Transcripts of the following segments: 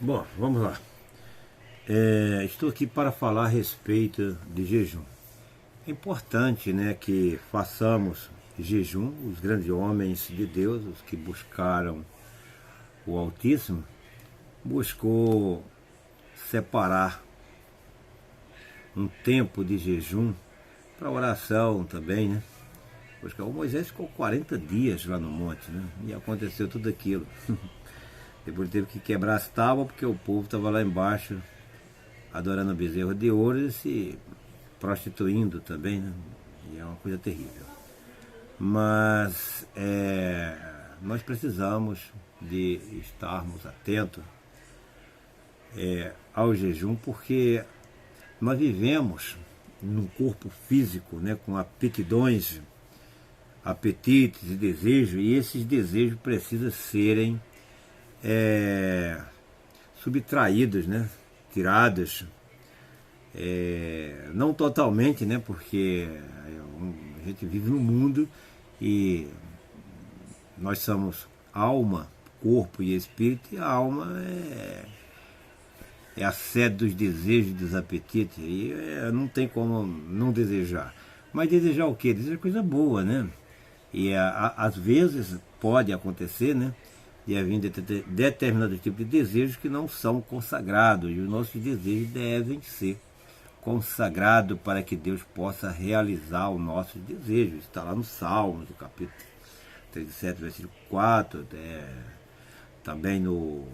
Bom, vamos lá. Estou aqui para falar a respeito de jejum. É importante, né, que façamos jejum. Os grandes homens de Deus, os que buscaram o Altíssimo, buscou separar um tempo de jejum para oração também, né? Porque o Moisés ficou 40 dias lá no monte, né? E aconteceu tudo aquilo. Depois teve que quebrar as tábuas porque o povo estava lá embaixo adorando o bezerro de ouro e se prostituindo também, né? E é uma coisa terrível. Mas nós precisamos de estarmos atentos ao jejum, porque nós vivemos num corpo físico, né, com aptidões, apetites e desejos, e esses desejos precisam serem subtraídos, né, tirados, não totalmente, né, porque a gente vive no mundo e nós somos alma, corpo e espírito, e a alma é a sede dos desejos, dos apetites, e não tem como não desejar. Mas desejar o quê? Desejar coisa boa, né? E às vezes pode acontecer, né, de haver determinado tipo de desejos que não são consagrados, e os nossos desejos devem ser consagrados para que Deus possa realizar os nossos desejos. Está lá no Salmos, no capítulo 37, versículo 4, também no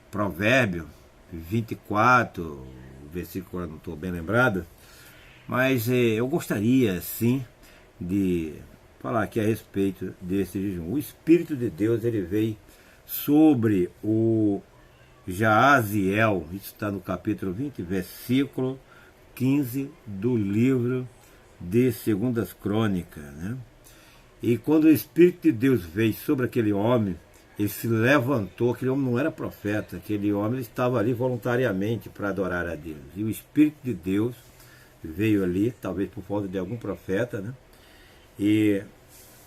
Provérbio 24, versículo, eu não estou bem lembrado, mas eu gostaria, sim, de falar aqui a respeito desse jejum. O Espírito de Deus, ele veio sobre o Jaaziel, isso está no capítulo 20, versículo 15 do livro de Segundas Crônicas, né? E quando o Espírito de Deus veio sobre aquele homem, ele se levantou. Aquele homem não era profeta, aquele homem estava ali voluntariamente para adorar a Deus. E o Espírito de Deus veio ali, talvez por falta de algum profeta, né? E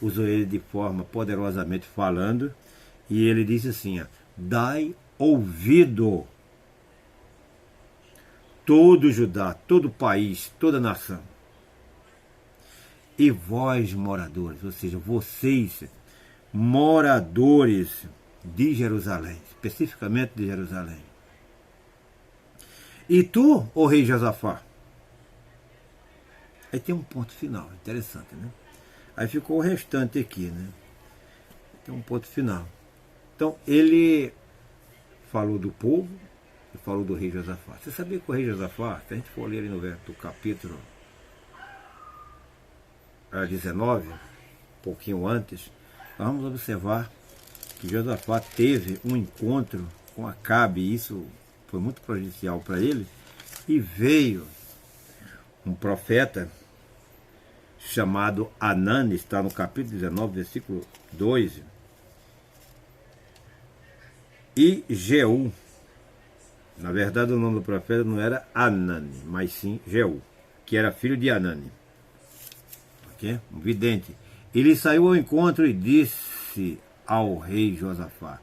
usou ele de forma poderosamente falando, e ele disse assim: dai ouvido, todo Judá, todo o país, toda a nação, e vós moradores, ou seja, vocês moradores de Jerusalém, especificamente de Jerusalém, e tu, ó rei Josafá. Aí tem um ponto final, interessante, né? Aí ficou o restante aqui, né? Tem um ponto final. Então, ele falou do povo e falou do rei Josafá. Você sabia que o rei Josafá, se a gente for ler ali no capítulo 19, um pouquinho antes, nós vamos observar que Josafá teve um encontro com Acabe, e isso foi muito prejudicial para ele, e veio um profeta chamado Anani, está no capítulo 19, versículo 2, e Jeú. Na verdade, o nome do profeta não era Anani, mas sim Jeú, que era filho de Anani, okay? Um vidente. Ele saiu ao encontro e disse ao rei Josafá: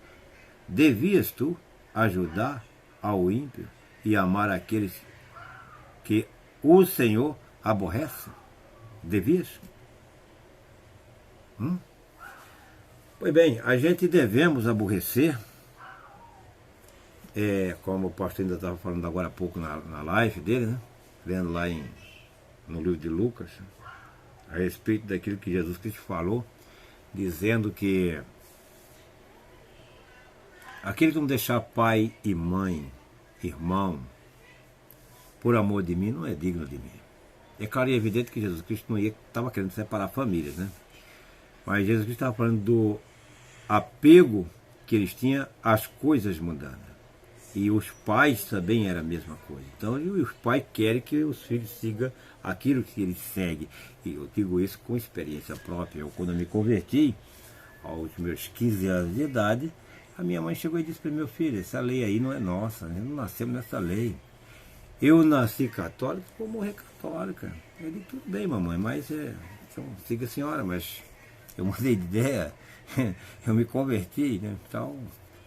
devias tu ajudar ao ímpio e amar aqueles que o Senhor aborrece? Devias? Pois bem, a gente devemos aborrecer, como o pastor ainda estava falando agora há pouco na live dele, né? Lendo lá no livro de Lucas, a respeito daquilo que Jesus Cristo falou, dizendo que aquele que não deixar pai e mãe, irmão, por amor de mim, não é digno de mim. É claro e evidente que Jesus Cristo não estava querendo separar famílias, né? Mas Jesus Cristo estava falando do apego que eles tinham às coisas mundanas. E os pais também era a mesma coisa. Então os pais querem que os filhos sigam aquilo que eles seguem. E eu digo isso com experiência própria. Eu, quando me converti, aos meus 15 anos de idade, a minha mãe chegou e disse para meu filho: essa lei aí não é nossa, nós não nascemos nessa lei. Eu nasci católico, vou morrer católica. Eu disse: tudo bem, mamãe, mas então, siga a senhora, mas eu mudei de ideia, eu me converti, né? Então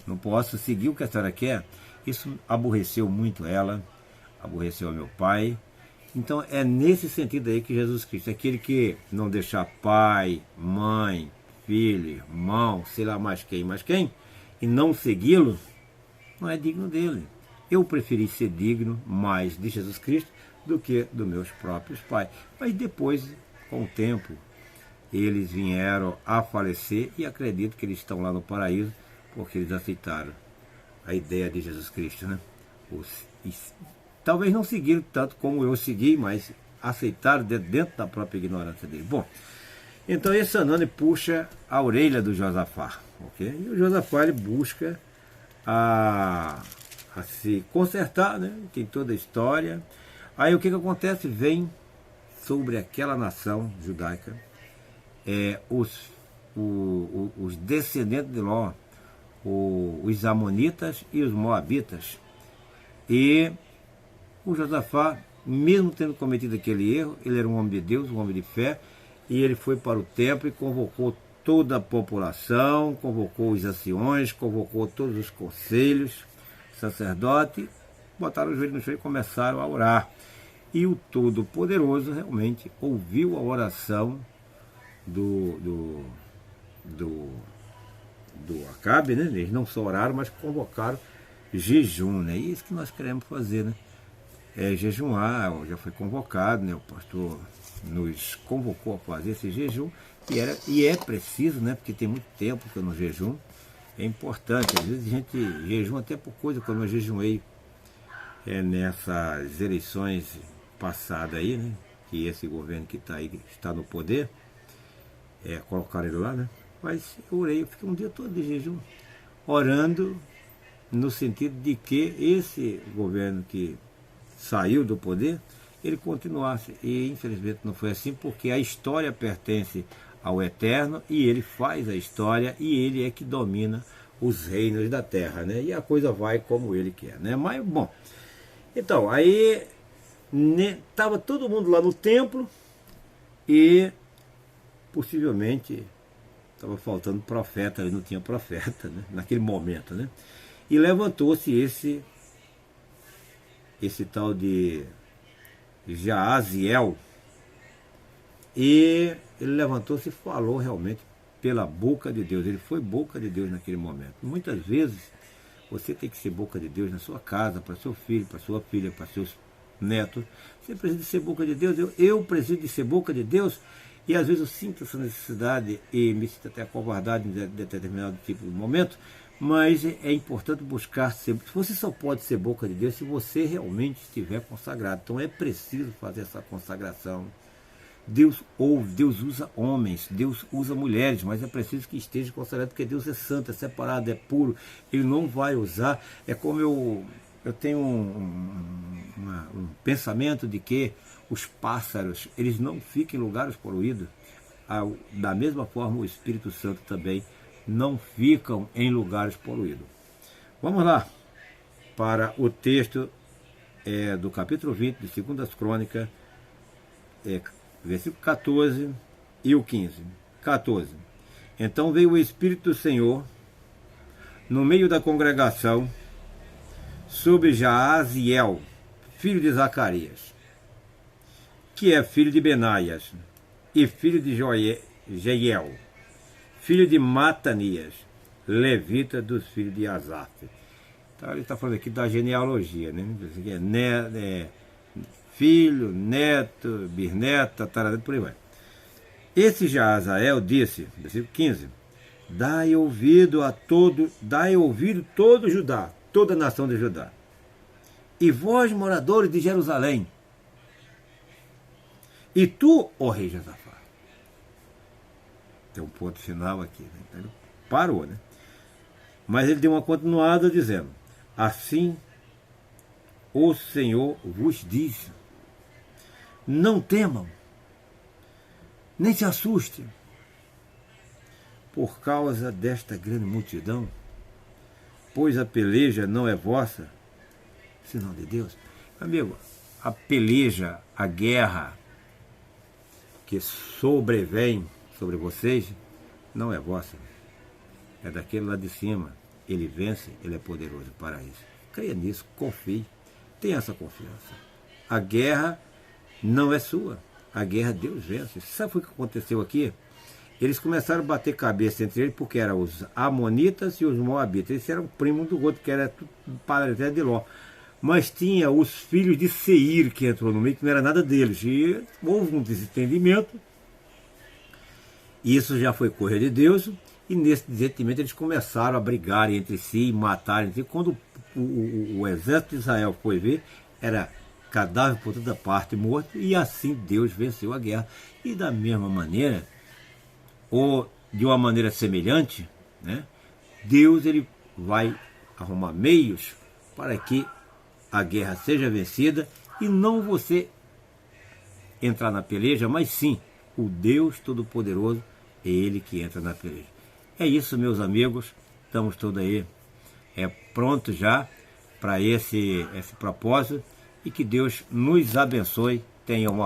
não posso seguir o que a senhora quer. Isso aborreceu muito ela, aborreceu meu pai. Então é nesse sentido aí que Jesus Cristo, aquele que não deixar pai, mãe, filho, irmão, sei lá mais quem, e não segui-lo, não é digno dele. Eu preferi ser digno mais de Jesus Cristo do que dos meus próprios pais. Mas depois, com o tempo, eles vieram a falecer e acredito que eles estão lá no paraíso porque eles aceitaram a ideia de Jesus Cristo, né? Talvez não seguiram tanto como eu segui, mas aceitaram dentro da própria ignorância dele. Bom, então esse Anani puxa a orelha do Josafá, ok? E o Josafá ele busca a se consertar, né? Tem toda a história. Aí o que acontece? Vem sobre aquela nação judaica os descendentes de Ló, os amonitas e os moabitas. E o Josafá, mesmo tendo cometido aquele erro, ele era um homem de Deus, um homem de fé, e ele foi para o templo e convocou toda a população, convocou os anciões, convocou todos os conselhos, sacerdote, botaram o joelho no chão e começaram a orar. E o Todo-Poderoso realmente ouviu a oração do Acabe, né? Eles não só oraram, mas convocaram jejum, né? E isso que nós queremos fazer, né? É jejuar, já foi convocado, né? O pastor nos convocou a fazer esse jejum, e é preciso, né? Porque tem muito tempo que eu não jejum. É importante, às vezes a gente jejuma até por coisa, como eu jejuei nessas eleições passadas aí, né? Que esse governo que está aí, está no poder, colocaram ele lá, né? Mas eu orei, eu fiquei um dia todo de jejum, orando no sentido de que esse governo que saiu do poder, ele continuasse. E infelizmente não foi assim, porque a história pertence ao Eterno e ele faz a história e ele é que domina os reinos da terra, né? E a coisa vai como ele quer, né? Mas, bom, então, aí estava todo mundo lá no templo e possivelmente estava faltando profeta, não tinha profeta, né? Naquele momento, né? E levantou-se esse tal de Jaaziel, e ele levantou-se e falou realmente pela boca de Deus. Ele foi boca de Deus naquele momento. Muitas vezes você tem que ser boca de Deus na sua casa, para seu filho, para sua filha, para seus netos. Você precisa de ser boca de Deus. Eu preciso de ser boca de Deus. E às vezes eu sinto essa necessidade e me sinto até acovardado em determinado tipo de momento. Mas é importante buscar ser. Você só pode ser boca de Deus se você realmente estiver consagrado. Então é preciso fazer essa consagração. Deus ouve, Deus usa homens, Deus usa mulheres, mas é preciso que esteja consagrado, porque Deus é santo, é separado, é puro. Ele não vai usar. É como eu tenho um pensamento de que os pássaros, eles não ficam em lugares poluídos. Da mesma forma o Espírito Santo também não ficam em lugares poluídos. Vamos lá para o texto do capítulo 20 de 2 Crônicas, versículo 14 e o 15. 14. Então veio o Espírito do Senhor no meio da congregação sobre Jaaziel, filho de Zacarias, que é filho de Benaias, e filho de Jeiel, filho de Matanias, levita dos filhos de Asaf. Então ele está falando aqui da genealogia, né? Filho, neto, bisneto, tataraneto, por aí vai. Esse Jaaziel disse, versículo 15, dai ouvido todo Judá, toda a nação de Judá, e vós, moradores de Jerusalém, e tu, ó rei Josafá. Tem um ponto final aqui, né? Então ele parou, né? Mas ele deu uma continuada dizendo, assim o Senhor vos diz, não temam, nem se assustem, por causa desta grande multidão, pois a peleja não é vossa, senão de Deus. Amigo, a peleja, a guerra que sobrevém sobre vocês, não é vossa, é daquele lá de cima, Ele vence, Ele é poderoso para isso. Creia nisso, confie, tenha essa confiança. A guerra não é sua, a guerra Deus vence. Sabe o que aconteceu aqui? Eles começaram a bater cabeça entre eles, porque eram os amonitas e os moabitas. Eles eram primos do outro, que era parentela de Ló. Mas tinha os filhos de Seir que entrou no meio, que não era nada deles. E houve um desentendimento. Isso já foi coisa de Deus. E nesse desentendimento eles começaram a brigar entre si e matar entre si. Quando o exército de Israel foi ver, era cadáver por toda parte morto. E assim Deus venceu a guerra. E da mesma maneira, ou de uma maneira semelhante, né, Deus ele vai arrumar meios para que a guerra seja vencida e não você entrar na peleja, mas sim o Deus Todo-Poderoso, é Ele que entra na peleja. É isso, meus amigos, estamos todos aí prontos já para esse propósito e que Deus nos abençoe. Tenha uma